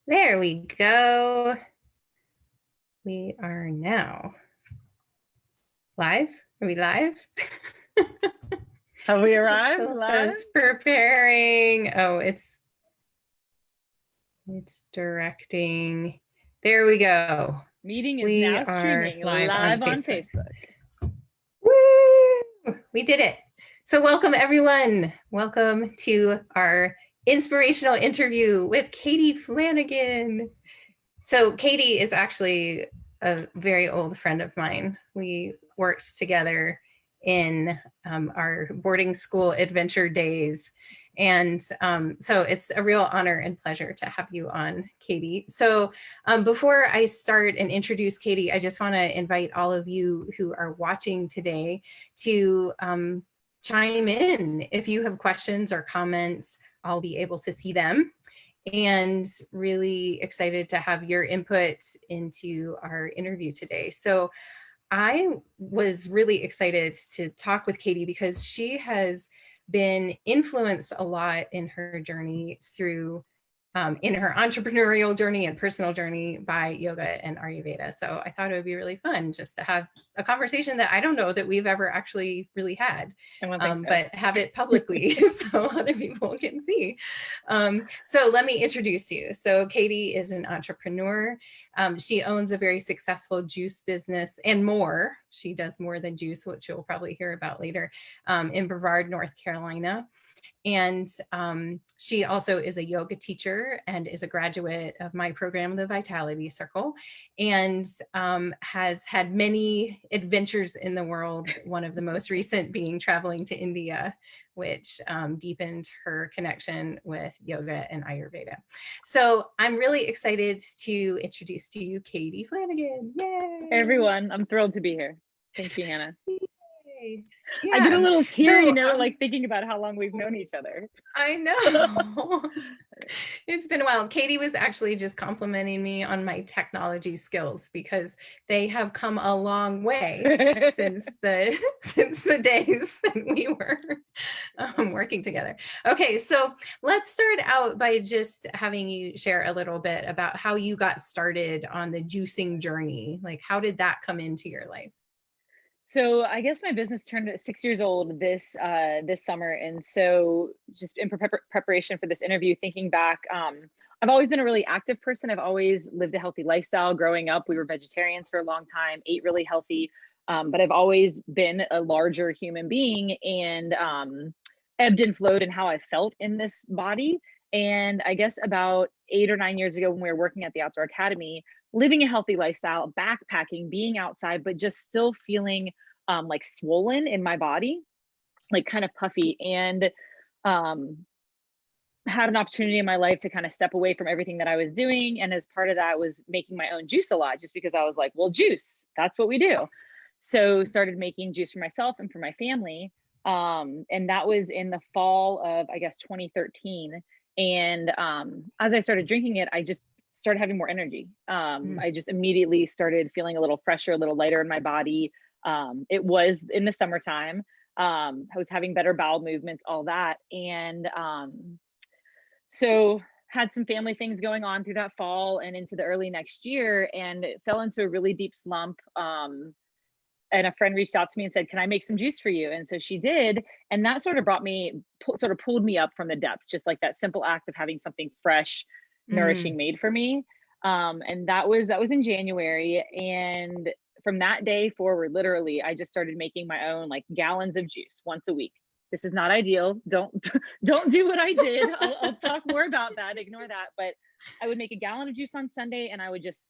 There we go. We are now live. Are we live? Have we It arrived still live? says preparing. Oh, it's directing. There we go. Meeting is We now are streaming live live on on Facebook. Facebook. Woo! We did it. So welcome everyone. Welcome to our inspirational interview with Katie Flanagan. So Katie is actually a very old friend of mine. We worked together in our boarding school adventure days. And so it's a real honor and pleasure to have you on, Katie. So before I start and introduce Katie, I just want to invite all of you who are watching today to chime in. If you have questions or comments, I'll be able to see them. And really excited to have your input into our interview today. So I was really excited to talk with Katie because she has been influenced a lot in her journey through in her entrepreneurial journey and personal journey by yoga and Ayurveda. So I thought it would be really fun just to have a conversation that I don't know that we've ever actually really had, but have it publicly so other people can see. So let me introduce you. So Katie is an entrepreneur. She owns a very successful juice business and more. She does more than juice, which you'll probably hear about later, in Brevard, North Carolina. And she also is a yoga teacher and is a graduate of my program, the Vitality Circle, and has had many adventures in the world, one of the most recent being traveling to India, which deepened her connection with yoga and Ayurveda. So I'm really excited to introduce to you Katie Flanagan. Yay! Hey everyone, I'm thrilled to be here. Thank you, Hannah. Yeah. I get a little teary, like thinking about how long we've known each other. I know. It's been a while. Katie was actually just complimenting me on my technology skills because they have come a long way since the days that we were working together. Okay, so let's start out by just having you share a little bit about how you got started on the juicing journey. Like, how did that come into your life? So I guess my business turned 6 years old this summer, and so just in preparation for this interview, thinking back, I've always been a really active person. I've always lived a healthy lifestyle. Growing up, we were vegetarians for a long time, ate really healthy, but I've always been a larger human being and ebbed and flowed in how I felt in this body. And I guess about 8 or 9 years ago, when we were working at the Outdoor Academy, living a healthy lifestyle, backpacking, being outside, but just still feeling like swollen in my body, like kind of puffy, and had an opportunity in my life to kind of step away from everything that I was doing. And as part of that was making my own juice a lot, just because I was like, well, juice, that's what we do. So started making juice for myself and for my family. And that was in the fall of, I guess, 2013. And as I started drinking it, I just started having more energy. I just immediately started feeling a little fresher, a little lighter in my body. It was in the summertime. I was having better bowel movements, all that. And so had some family things going on through that fall and into the early next year, and it fell into a really deep slump. And a friend reached out to me and said, can I make some juice for you? And so she did. And that sort of pulled me up from the depths, just like that simple act of having something fresh, nourishing made for me. And that was in January. And from that day forward, literally, I just started making my own like gallons of juice once a week. This is not ideal. Don't do what I did. I'll talk more about that. Ignore that. But I would make a gallon of juice on Sunday, and I would just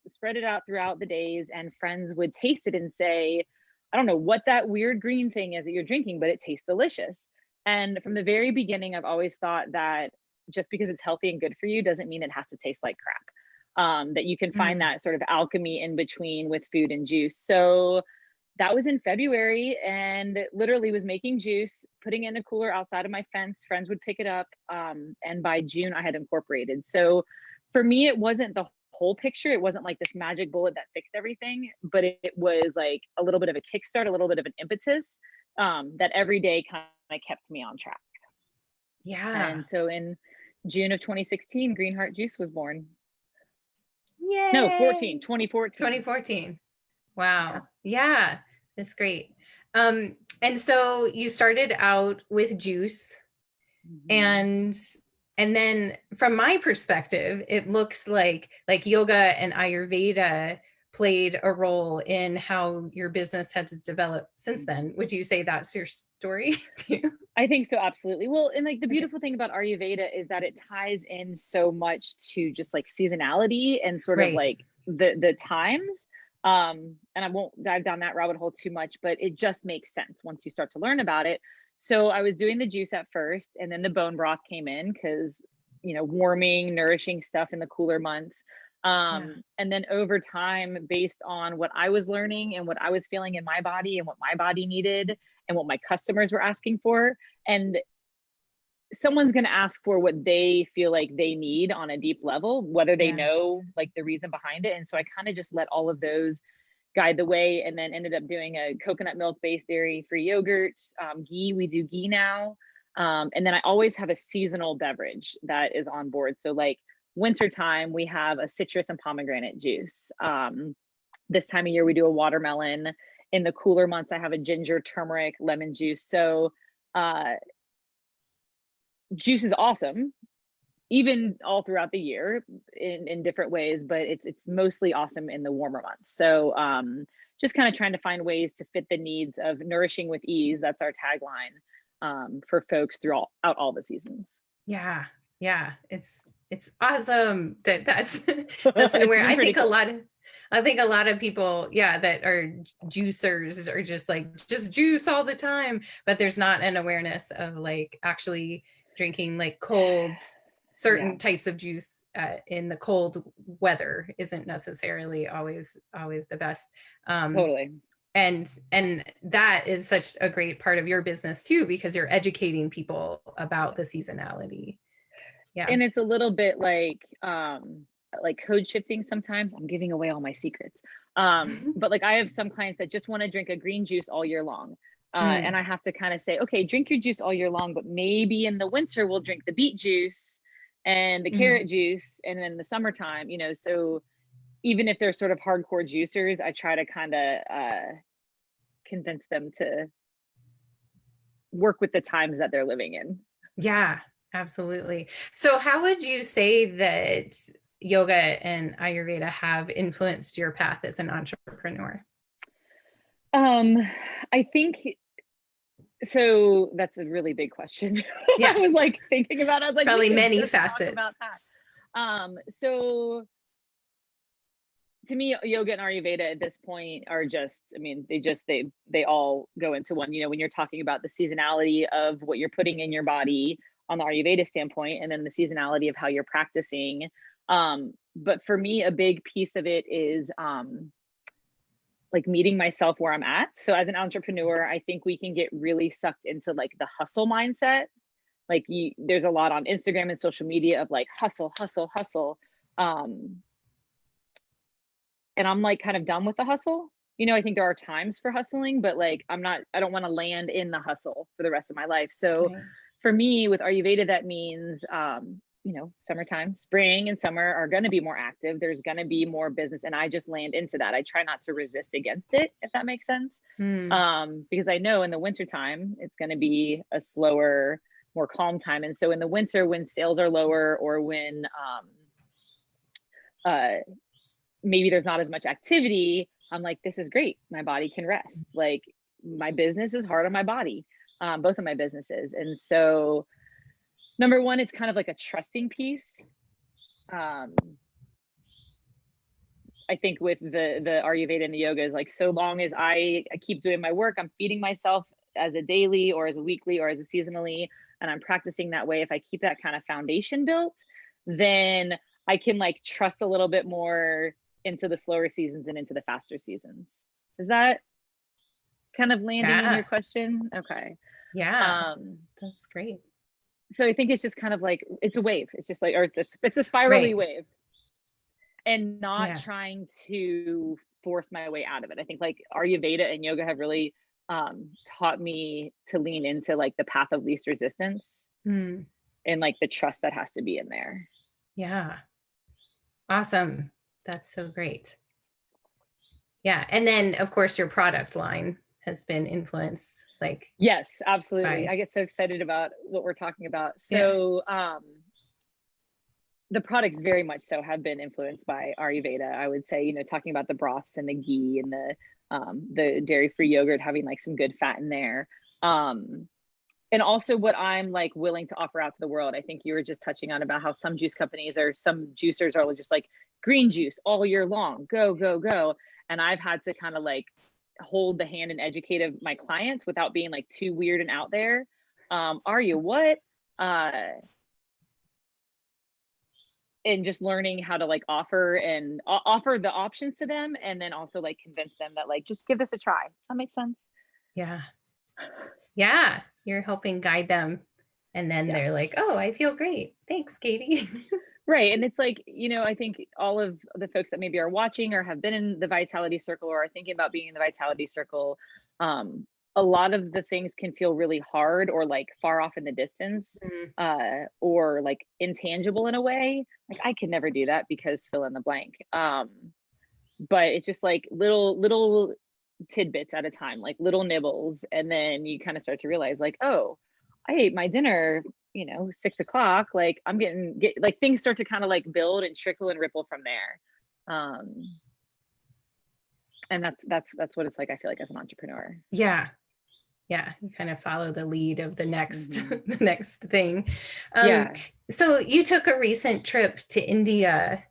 spread it out throughout the days, and friends would taste it and say, I don't know what that weird green thing is that you're drinking, but it tastes delicious. And from the very beginning, I've always thought that just because it's healthy and good for you doesn't mean it has to taste like crap. That you can find that sort of alchemy in between with food and juice. So that was in February, and literally was making juice, putting it in a cooler outside of my fence. Friends would pick it up. And by June, I had incorporated. So for me, it wasn't the whole picture. It wasn't like this magic bullet that fixed everything, but it was like a little bit of a kickstart, a little bit of an impetus that every day kind of kept me on track. Yeah. And so in June of 2016, Green Heart Juice was born. Yay! No, 2014. 2014. Wow. Yeah, that's great. And so you started out with juice, and then from my perspective, it looks like yoga and Ayurveda played a role in how your business had to develop since then. Would you say that's your story too? I think so, absolutely. Well, and like the beautiful thing about Ayurveda is that it ties in so much to just like seasonality and sort of like the times. And I won't dive down that rabbit hole too much, but it just makes sense once you start to learn about it. So I was doing the juice at first, and then the bone broth came in because, you know, warming, nourishing stuff in the cooler months. And then over time, based on what I was learning and what I was feeling in my body and what my body needed and what my customers were asking for, and someone's going to ask for what they feel like they need on a deep level, whether they know like the reason behind it. And so I kind of just let all of those guide the way, and then ended up doing a coconut milk based dairy free yogurt, ghee. We do ghee now. And then I always have a seasonal beverage that is on board. So like wintertime, we have a citrus and pomegranate juice. This time of year, we do a watermelon. In the cooler months, I have a ginger, turmeric, lemon juice. So juice is awesome, even all throughout the year in different ways, but it's mostly awesome in the warmer months. So just kind of trying to find ways to fit the needs of nourishing with ease. That's our tagline for folks throughout all the seasons. Yeah. It's awesome that's aware. I think a lot of people, that are juicers are just juice all the time, but there's not an awareness of like actually drinking like cold certain types of juice in the cold weather isn't necessarily always the best. Totally. And that is such a great part of your business too, because you're educating people about the seasonality. Yeah. And it's a little bit like code shifting sometimes. I'm giving away all my secrets. But like I have some clients that just want to drink a green juice all year long. And I have to kind of say, okay, drink your juice all year long, but maybe in the winter we'll drink the beet juice and the carrot juice, and then the summertime, you know. So even if they're sort of hardcore juicers, I try to kind of convince them to work with the times that they're living in. Yeah, absolutely. So how would you say that yoga and Ayurveda have influenced your path as an entrepreneur? I think so. That's a really big question. I was like thinking about it. I was like, probably many facets about that. So to me, yoga and Ayurveda at this point are just, I mean, they all go into one. You know, when you're talking about the seasonality of what you're putting in your body on the Ayurveda standpoint, and then the seasonality of how you're practicing. But for me, a big piece of it is like meeting myself where I'm at. So as an entrepreneur, I think we can get really sucked into like the hustle mindset. Like there's a lot on Instagram and social media of like hustle. And I'm like kind of done with the hustle. You know, I think there are times for hustling, but like I don't want to land in the hustle for the rest of my life. So for me with Ayurveda, that means, you know, summertime, spring and summer are going to be more active. There's going to be more business. And I just land into that. I try not to resist against it, if that makes sense. Because I know in the wintertime, it's going to be a slower, more calm time. And so in the winter, when sales are lower, or when maybe there's not as much activity, I'm like, this is great. My body can rest. Like my business is hard on my body, both of my businesses. And so number one, it's kind of like a trusting piece. I think with the Ayurveda and the yoga is like, so long as I keep doing my work, I'm feeding myself as a daily or as a weekly or as a seasonally, and I'm practicing that way. If I keep that kind of foundation built, then I can like trust a little bit more into the slower seasons and into the faster seasons. Is that kind of landing in your question? Okay. Yeah. That's great. So I think it's just kind of like, it's a wave. It's just like, or it's a spirally wave, and not trying to force my way out of it. I think like Ayurveda and yoga have really taught me to lean into like the path of least resistance. and like the trust that has to be in there. Yeah. Awesome. That's so great. Yeah. And then of course your product line has been influenced like Yes, absolutely. by, I get so excited about what we're talking about. yeah. So the products very much so have been influenced by Ayurveda. I would say, talking about the broths and the ghee and the dairy-free yogurt having like some good fat in there. And also what I'm like willing to offer out to the world. I think you were just touching on about how some juice companies or some juicers are just like green juice all year long, go, go, go. And I've had to kind of like hold the hand and educate of my clients without being like too weird and out there. Are you what? And just learning how to like offer the options to them, and then also like convince them that like just give this a try. Does that make sense? Yeah. Yeah. You're helping guide them. And then Yes. they're like, oh, I feel great. Thanks, Katie. Right. And it's like, I think all of the folks that maybe are watching or have been in the vitality circle or are thinking about being in the vitality circle, a lot of the things can feel really hard or like far off in the distance, or like intangible in a way. Like I could never do that because fill in the blank. But it's just like little tidbits at a time, like little nibbles. And then you kind of start to realize like, oh, I ate my dinner, 6 o'clock, like I'm get like things start to kind of like build and trickle and ripple from there. And that's what it's like, I feel like, as an entrepreneur. Yeah. Yeah. You kind of follow the lead of the next, the next thing. Yeah. So you took a recent trip to India.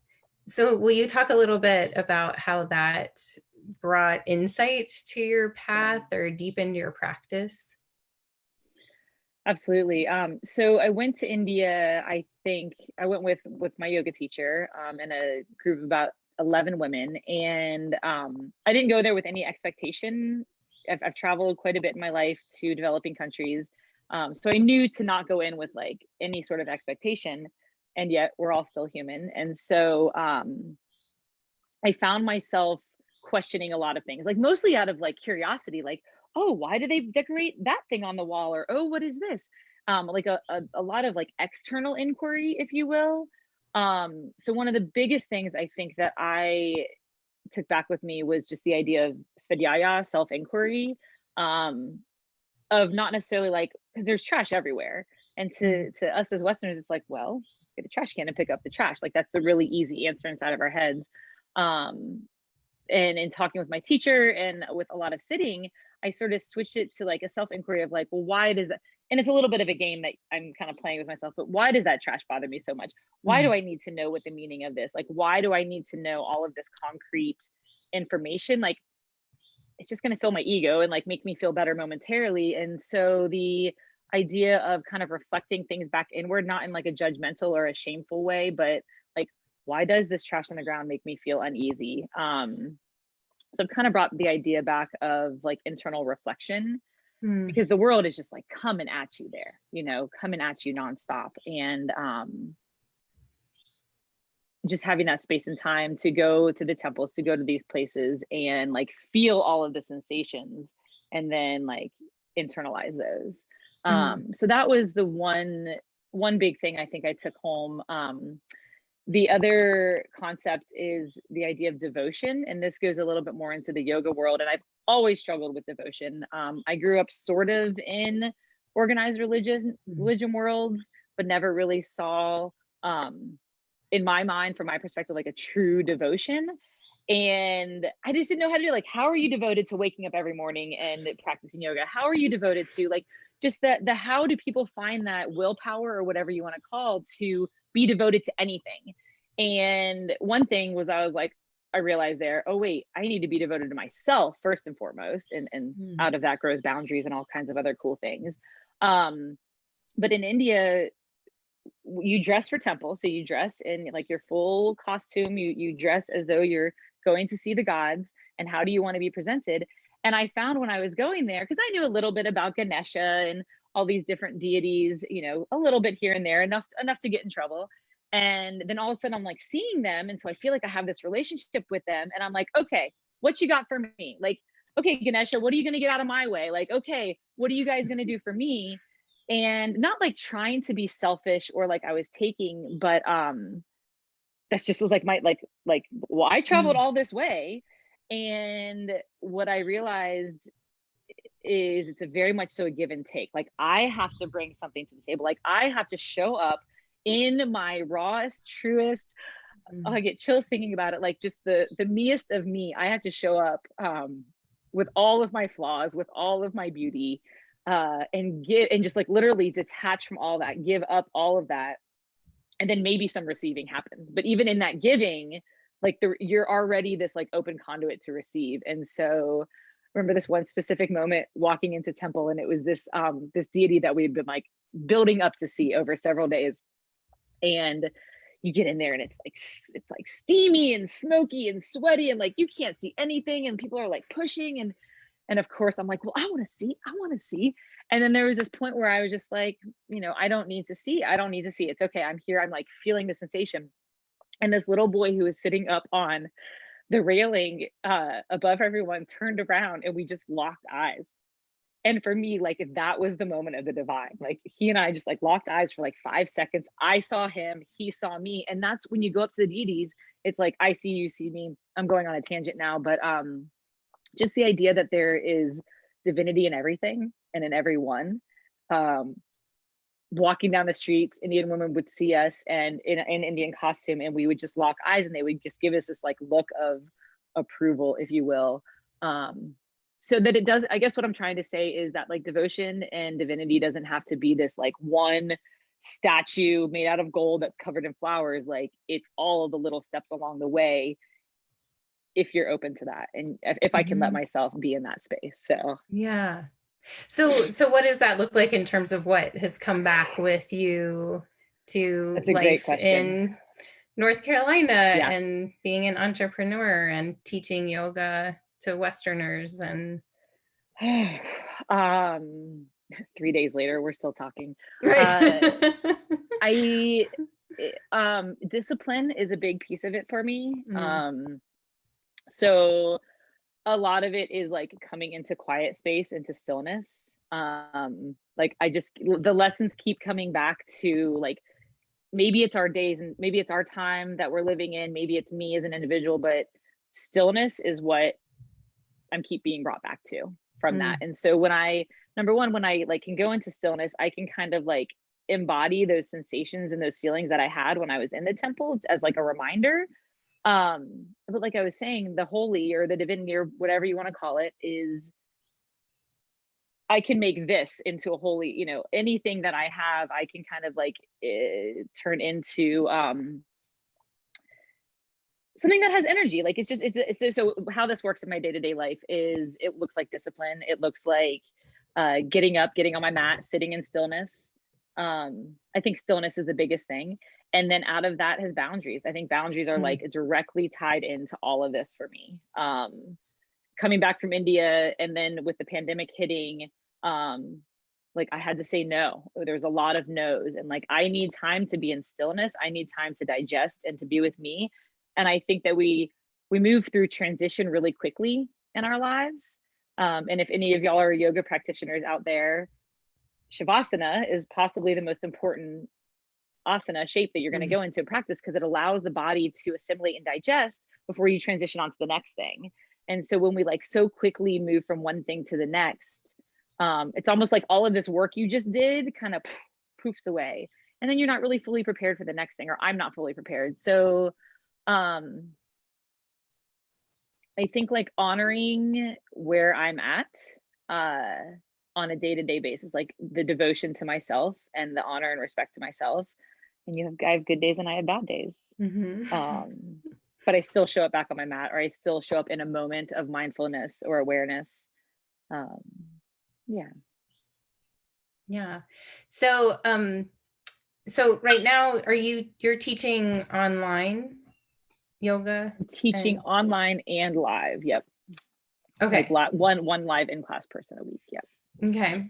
So will you talk a little bit about how that brought insight to your path or deepened your practice? Absolutely. So I went to India. I think I went with my yoga teacher, and a group of about 11 women. And I didn't go there with any expectation. I've traveled quite a bit in my life to developing countries. So I knew to not go in with like any sort of expectation, and yet we're all still human. And so I found myself questioning a lot of things, like mostly out of like curiosity, like, oh, why do they decorate that thing on the wall? Or, oh, what is this? Like a lot of like external inquiry, if you will. So one of the biggest things I think that I took back with me was just the idea of svadhyaya, self-inquiry, of not necessarily like, because there's trash everywhere. And to us as Westerners, it's like, well, let's get a trash can and pick up the trash. Like that's the really easy answer inside of our heads. And in talking with my teacher and with a lot of sitting, I sort of switched it to like a self-inquiry of like, well, why does that? And it's a little bit of a game that I'm kind of playing with myself, but why does that trash bother me so much? Why do I need to know what the meaning of this? Like, why do I need to know all of this concrete information? Like, it's just going to fill my ego and like make me feel better momentarily. And so the idea of kind of reflecting things back inward, not in like a judgmental or a shameful way, but like, why does this trash on the ground make me feel uneasy? So I've kind of brought the idea back of like internal reflection, because the world is just like coming at you there, coming at you nonstop. And just having that space and time to go to the temples, to go to these places and like feel all of the sensations and then like internalize those. So that was the one big thing I think I took home. The other concept is the idea of devotion. And this goes a little bit more into the yoga world. And I've always struggled with devotion. I grew up sort of in organized religion worlds, but never really saw, in my mind, from my perspective, like a true devotion. And I just didn't know how to do, like, how are you devoted to waking up every morning and practicing yoga? How are you devoted to like, just the how do people find that willpower or whatever you want to call to be devoted to anything? And one thing was I realized there, oh wait, I need to be devoted to myself first and foremost. And out of that grows boundaries and all kinds of other cool things. But in India, you dress for temple. So you dress in like your full costume, you dress as though you're going to see the gods. And how do you want to be presented? And I found when I was going there, because I knew a little bit about Ganesha and all these different deities, a little bit here and there, enough to get in trouble. And then all of a sudden I'm like seeing them. And so I feel like I have this relationship with them. And I'm like, okay, what you got for me? Like, okay, Ganesha, what are you going to get out of my way? Like, okay, what are you guys going to do for me? and not like trying to be selfish or like I was taking, but that's just was like my well, I traveled all this way. And what I realized is it's a very much so a give and take. Like I have to bring something to the table. Like I have to show up in my rawest, truest, oh, I get chills thinking about it. Like just the meest of me. I have to show up with all of my flaws, with all of my beauty, and give, and just like literally detach from all that, give up all of that, and then maybe some receiving happens. But even in that giving, like you're already this like open conduit to receive. And so remember this one specific moment walking into temple, and it was this this deity that we'd been like building up to see over several days. And you get in there and it's like steamy and smoky and sweaty and like you can't see anything and people are like pushing, and of course I'm like, well, I want to see. And then there was this point where I was just like, you know, I don't need to see. It's okay. I'm here. I'm like feeling the sensation. And this little boy who was sitting up on the railing above everyone turned around and we just locked eyes. And for me, like that was the moment of the divine. Like he and I just like locked eyes for like 5 seconds. I saw him, he saw me. And that's when you go up to the deities, it's like, I see you, see me. I'm going on a tangent now, but just the idea that there is divinity in everything and in everyone. Walking down the streets, Indian women would see us and in Indian costume, and we would just lock eyes and they would just give us this like look of approval, if you will. So that it does, I guess what I'm trying to say is that like devotion and divinity doesn't have to be this like one statue made out of gold that's covered in flowers. Like it's all of the little steps along the way, if you're open to that, and if I can let myself be in that space. So yeah. So what does that look like in terms of what has come back with you to that's a great life question. in North Carolina Yeah. and being an entrepreneur and teaching yoga to Westerners? And 3 days later, we're still talking. right. Discipline is a big piece of it for me. So a lot of it is like coming into quiet space, into stillness. Like the lessons keep coming back to like, maybe it's our days and maybe it's our time that we're living in, maybe it's me as an individual, but stillness is what I'm keep being brought back to from that. And so when I like can go into stillness, I can kind of like embody those sensations and those feelings that I had when I was in the temples as like a reminder. But like I was saying, the holy or the divinity or whatever you want to call it is, I can make this into a holy, you know, anything that I have, I can kind of like turn into something that has energy. Like it's so how this works in my day-to-day life is it looks like discipline. It looks like getting up, getting on my mat, sitting in stillness. I think stillness is the biggest thing. And then out of that has boundaries. I think boundaries are like directly tied into all of this for me. Coming back from India and then with the pandemic hitting, like I had to say no. There's a lot of no's, and like I need time to be in stillness. I need time to digest and to be with me. And I think that we move through transition really quickly in our lives. And if any of y'all are yoga practitioners out there, Shavasana is possibly the most important asana shape that you're going to go into practice, because it allows the body to assimilate and digest before you transition on to the next thing. And so when we like so quickly move from one thing to the next, it's almost like all of this work you just did kind of poofs away, and then you're not really fully prepared for the next thing, or I'm not fully prepared. So I think like honoring where I'm at on a day-to-day basis, like the devotion to myself and the honor and respect to myself. And I have good days and I have bad days. But I still show up back on my mat, or I still show up in a moment of mindfulness or awareness. Yeah. So right now, you're teaching online yoga? Teaching online and live. Yep. Okay. Like one live in-class person a week. Yep. Okay.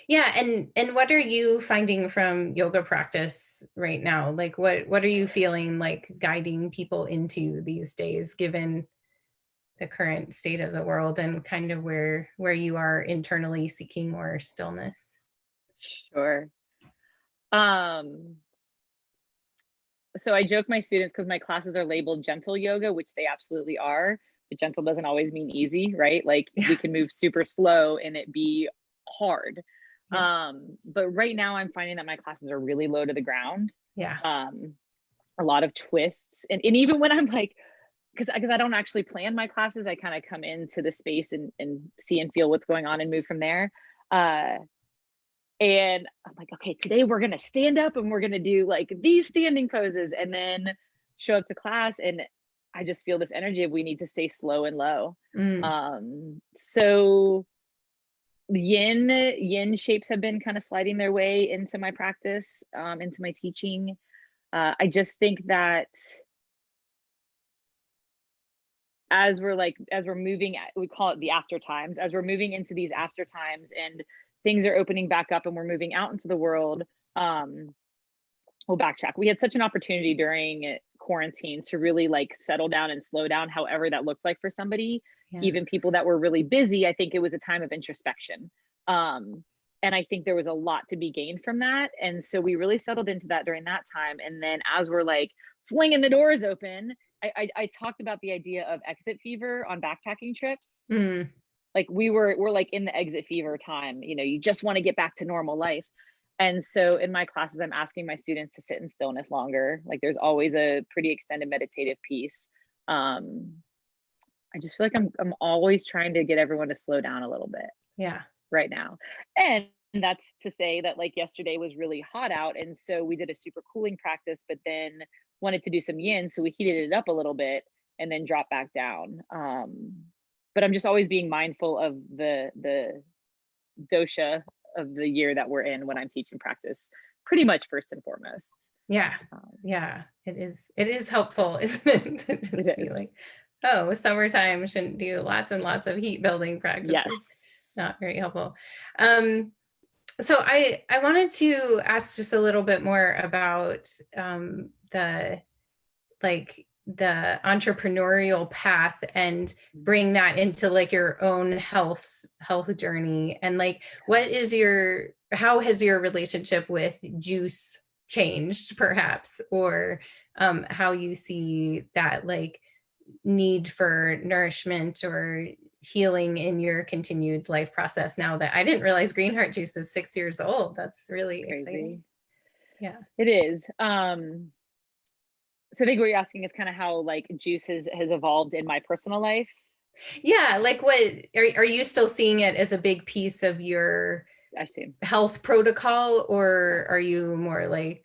Yeah. And what are you finding from yoga practice right now? Like what are you feeling like guiding people into these days, given the current state of the world and kind of where you are internally seeking more stillness? Sure. So I joke my students, because my classes are labeled gentle yoga, which they absolutely are, but gentle doesn't always mean easy, right? Like we can move super slow and it be hard. Yeah. But right now I'm finding that my classes are really low to the ground. Yeah. A lot of twists. And even when I'm like, because I don't actually plan my classes, I kind of come into the space and see and feel what's going on and move from there. And I'm like, okay, today we're going to stand up and we're going to do like these standing poses, and then show up to class. And I just feel this energy of we need to stay slow and low. So yin shapes have been kind of sliding their way into my practice, into my teaching. I just think that as we're moving, we call it the after times, as we're moving into these after times and things are opening back up and we're moving out into the world, we'll backtrack. We had such an opportunity during quarantine to really like settle down and slow down, however that looks like for somebody. Yeah. Even people that were really busy, I think it was a time of introspection. And I think there was a lot to be gained from that. And so we really settled into that during that time. And then as we're like flinging the doors open, I talked about the idea of exit fever on backpacking trips. Like we're like in the exit fever time, you know, you just want to get back to normal life. And so in my classes, I'm asking my students to sit in stillness longer. Like there's always a pretty extended meditative piece. I just feel like I'm always trying to get everyone to slow down a little bit. Yeah. Right now. And that's to say that like yesterday was really hot out. And so we did a super cooling practice, but then wanted to do some yin. So we heated it up a little bit and then dropped back down. But I'm just always being mindful of the dosha of the year that we're in when I'm teaching practice, pretty much first and foremost. Yeah. Yeah. It is helpful, isn't it? To just be like, oh, summertime, shouldn't do lots and lots of heat building practices. Yes. Not very helpful. So I wanted to ask just a little bit more about the entrepreneurial path and bring that into like your own health journey, and like how has your relationship with juice changed perhaps, or how you see that like need for nourishment or healing in your continued life process now that I didn't realize Green Heart Juice is 6 years old. That's really crazy. Exciting. Yeah, it is. So I think what you're asking is kind of how like juice has evolved in my personal life. Yeah, like what are you still seeing it as a big piece of your health protocol, or are you more like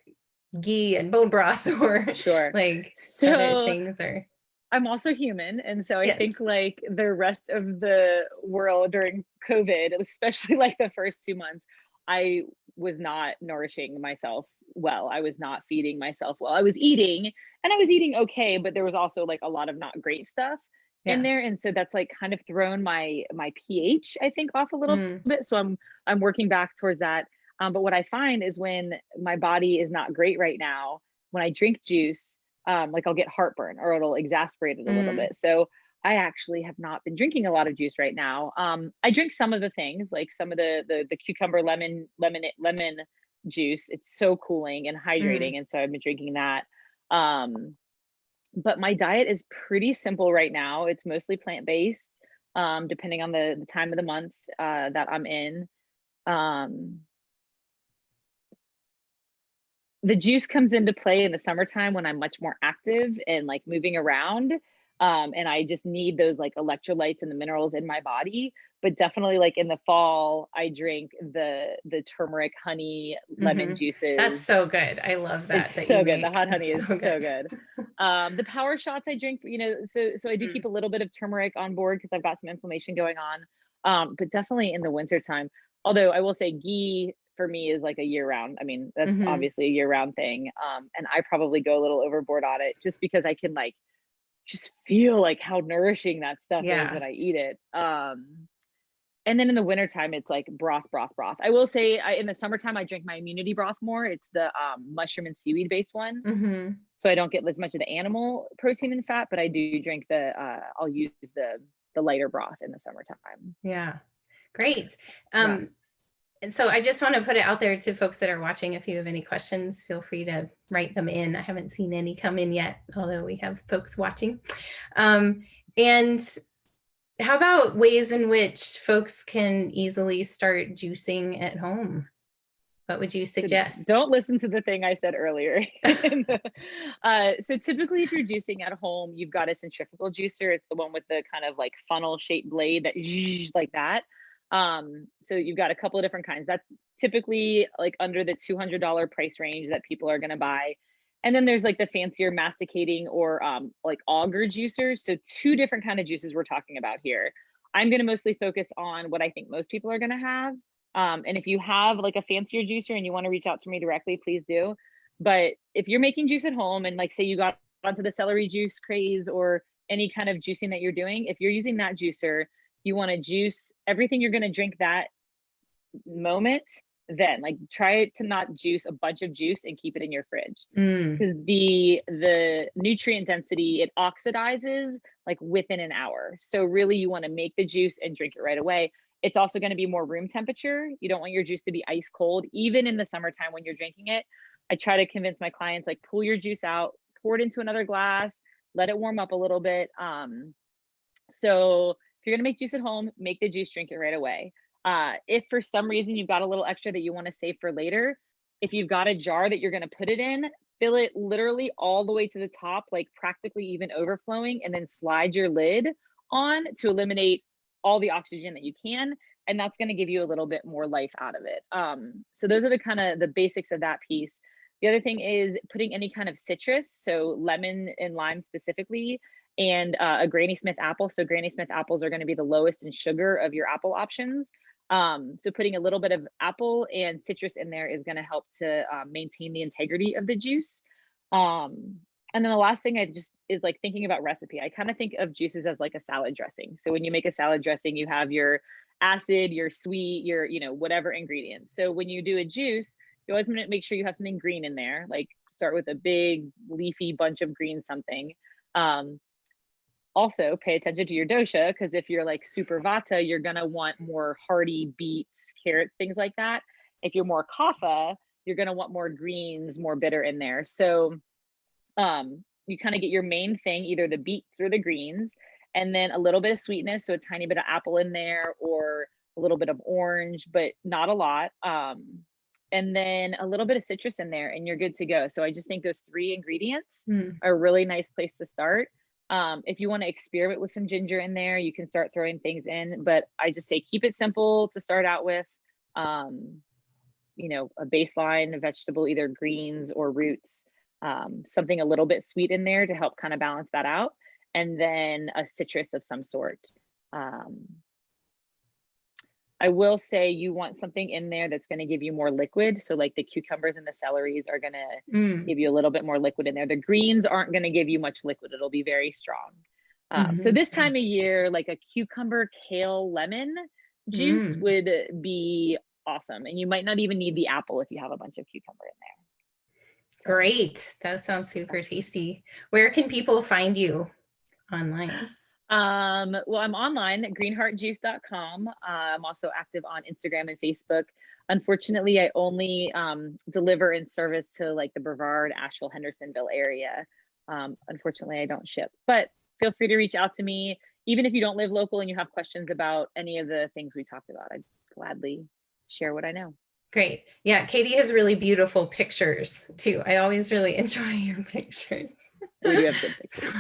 ghee and bone broth or like other things? Or I'm also human. And so I think like the rest of the world during COVID, especially like the first 2 months, I was not nourishing myself well. I was not feeding myself well. I was eating and I was eating okay, but there was also like a lot of not great stuff in there. And so that's like kind of thrown my pH, I think, off a little bit. So I'm working back towards that. But what I find is when my body is not great right now, when I drink juice, like I'll get heartburn or it'll exasperate it a little bit. So I actually have not been drinking a lot of juice right now. I drink some of the things, like some of the cucumber lemon juice. It's so cooling and hydrating. And so I've been drinking that. But my diet is pretty simple right now. It's mostly plant-based, depending on the time of the month that I'm in. The juice comes into play in the summertime when I'm much more active and like moving around. And I just need those like electrolytes and the minerals in my body. But definitely like in the fall, I drink the turmeric, honey, lemon juices. That's so good. I love that. It's so good. The hot honey is so good. The power shots I drink, you know, so I do keep a little bit of turmeric on board because I've got some inflammation going on. But definitely in the wintertime, although I will say ghee for me is like a year round. I mean, that's obviously a year round thing. And I probably go a little overboard on it just because I can like just feel like how nourishing that stuff is when I eat it. And then in the wintertime, it's like broth, broth, broth. I will say in the summertime, I drink my immunity broth more. It's the mushroom and seaweed based one. Mm-hmm. So I don't get as much of the animal protein and fat, but I do drink I'll use the lighter broth in the summertime. Yeah, great. Yeah. And so I just want to put it out there to folks that are watching. If you have any questions, feel free to write them in. I haven't seen any come in yet, although we have folks watching. And how about ways in which folks can easily start juicing at home? What would you suggest? So don't listen to the thing I said earlier. So typically if you're juicing at home, you've got a centrifugal juicer. It's the one with the kind of like funnel shaped blade that like that. So you've got a couple of different kinds. That's typically like under the $200 price range that people are going to buy. And then there's like the fancier masticating or like auger juicers. So two different kind of juices we're talking about here. I'm going to mostly focus on what I think most people are going to have. And if you have like a fancier juicer and you want to reach out to me directly, please do. But if you're making juice at home and like say you got onto the celery juice craze or any kind of juicing that you're doing, if you're using that juicer, you want to juice everything you're going to drink that moment, then like try to not juice a bunch of juice and keep it in your fridge because the nutrient density, it oxidizes like within an hour. So really you want to make the juice and drink it right away. It's also going to be more room temperature. You don't want your juice to be ice cold, even in the summertime when you're drinking it. I try to convince my clients, like pull your juice out, pour it into another glass, let it warm up a little bit. So if you're going to make juice at home, make the juice, drink it right away. If for some reason you've got a little extra that you want to save for later, if you've got a jar that you're going to put it in, fill it literally all the way to the top, like practically even overflowing, and then slide your lid on to eliminate all the oxygen that you can. And that's going to give you a little bit more life out of it. So those are the kind of the basics of that piece. The other thing is putting any kind of citrus, so lemon and lime specifically, and a Granny Smith apple. So Granny Smith apples are going to be the lowest in sugar of your apple options. So putting a little bit of apple and citrus in there is going to help to maintain the integrity of the juice. And then the last thing I just is like thinking about recipe. I kind of think of juices as like a salad dressing. So when you make a salad dressing, you have your acid, your sweet, your, whatever ingredients. So when you do a juice, you always want to make sure you have something green in there, like start with a big leafy bunch of green something. Also pay attention to your dosha, because if you're like super vata, you're going to want more hearty beets, carrots, things like that. If you're more kapha, you're going to want more greens, more bitter in there. So you kind of get your main thing, either the beets or the greens, and then a little bit of sweetness. So a tiny bit of apple in there or a little bit of orange, but not a lot. And then a little bit of citrus in there and you're good to go. So I just think those three ingredients are a really nice place to start. If you want to experiment with some ginger in there, you can start throwing things in, but I just say keep it simple to start out with. A baseline vegetable, either greens or roots, something a little bit sweet in there to help kind of balance that out, and then a citrus of some sort. I will say you want something in there that's going to give you more liquid. So like the cucumbers and the celeries are going to give you a little bit more liquid in there. The greens aren't going to give you much liquid. It'll be very strong. So this time of year, like a cucumber, kale, lemon juice would be awesome. And you might not even need the apple if you have a bunch of cucumber in there. Great. That sounds super tasty. Where can people find you online? Well, I'm online at greenheartjuice.com. I'm also active on Instagram and Facebook. Unfortunately, I only deliver and service to like the Brevard, Asheville, Hendersonville area. Unfortunately, I don't ship, but feel free to reach out to me. Even if you don't live local and you have questions about any of the things we talked about, I'd gladly share what I know. Great. Yeah, Katie has really beautiful pictures too. I always really enjoy your pictures. We do have good pictures.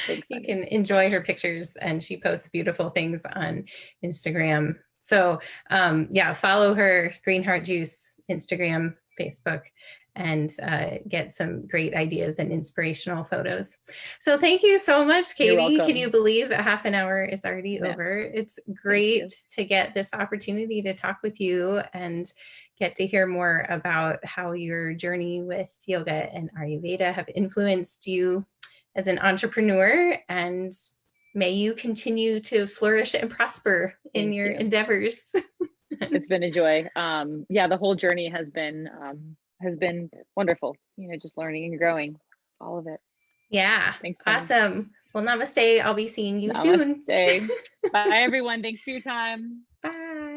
So you can enjoy her pictures, and she posts beautiful things on Instagram. So yeah, follow her, Greenheart Juice, Instagram, Facebook, and get some great ideas and inspirational photos. So thank you so much, Katie. Can you believe a half an hour is already over? It's great to get this opportunity to talk with you and get to hear more about how your journey with yoga and Ayurveda have influenced you as an entrepreneur and may you continue to flourish and prosper in Thank your you. endeavors. It's been a joy. Yeah, the whole journey has been wonderful. Just learning and growing, all of it. Yeah. Thanks, Penny. Awesome. Well, namaste. I'll be seeing you soon. Namaste. Bye, everyone. Thanks for your time. Bye.